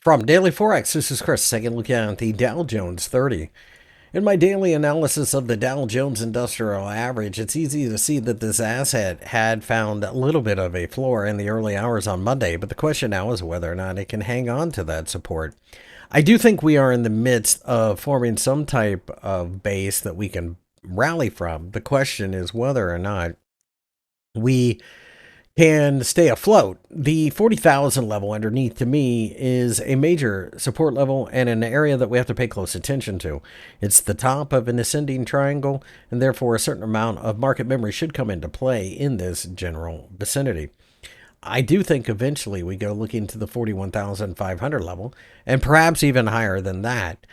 From Daily Forex, this is Chris taking a look at the Dow Jones 30. In my daily analysis of the Dow Jones Industrial Average, it's easy to see that this asset had found a little bit of a floor in the early hours on Monday, but the question now is whether or not it can hang on to that support. I do think we are in the midst of forming some type of base that we can rally from. The question is whether or not we can stay afloat. The 40,000 level underneath to me is a major support level and an area that we have to pay close attention to. It's the top of an ascending triangle, and therefore a certain amount of market memory should come into play in this general vicinity. I do think eventually we go looking to the 41,500 level and perhaps even higher than that.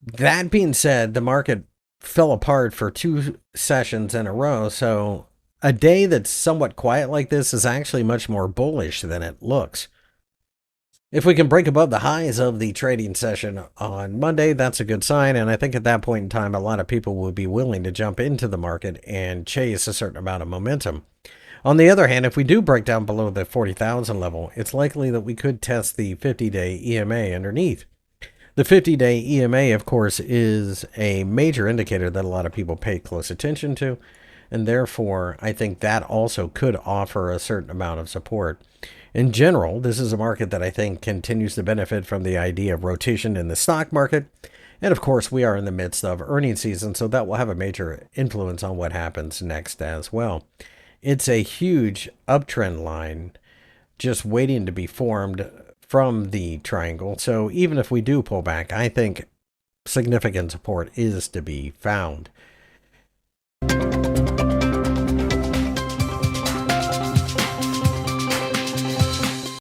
That being said, the market fell apart for two sessions in a row, so a day that's somewhat quiet like this is actually much more bullish than it looks. If we can break above the highs of the trading session on Monday, that's a good sign. And I think at that point in time, a lot of people will be willing to jump into the market and chase a certain amount of momentum. On the other hand, if we do break down below the 40,000 level, it's likely that we could test the 50-day EMA underneath. The 50-day EMA, of course, is a major indicator that a lot of people pay close attention to. And therefore, I think that also could offer a certain amount of support. In general, this is a market that I think continues to benefit from the idea of rotation in the stock market. And of course, we are in the midst of earnings season, so that will have a major influence on what happens next as well. It's a huge uptrend line just waiting to be formed from the triangle. So even if we do pull back, I think significant support is to be found.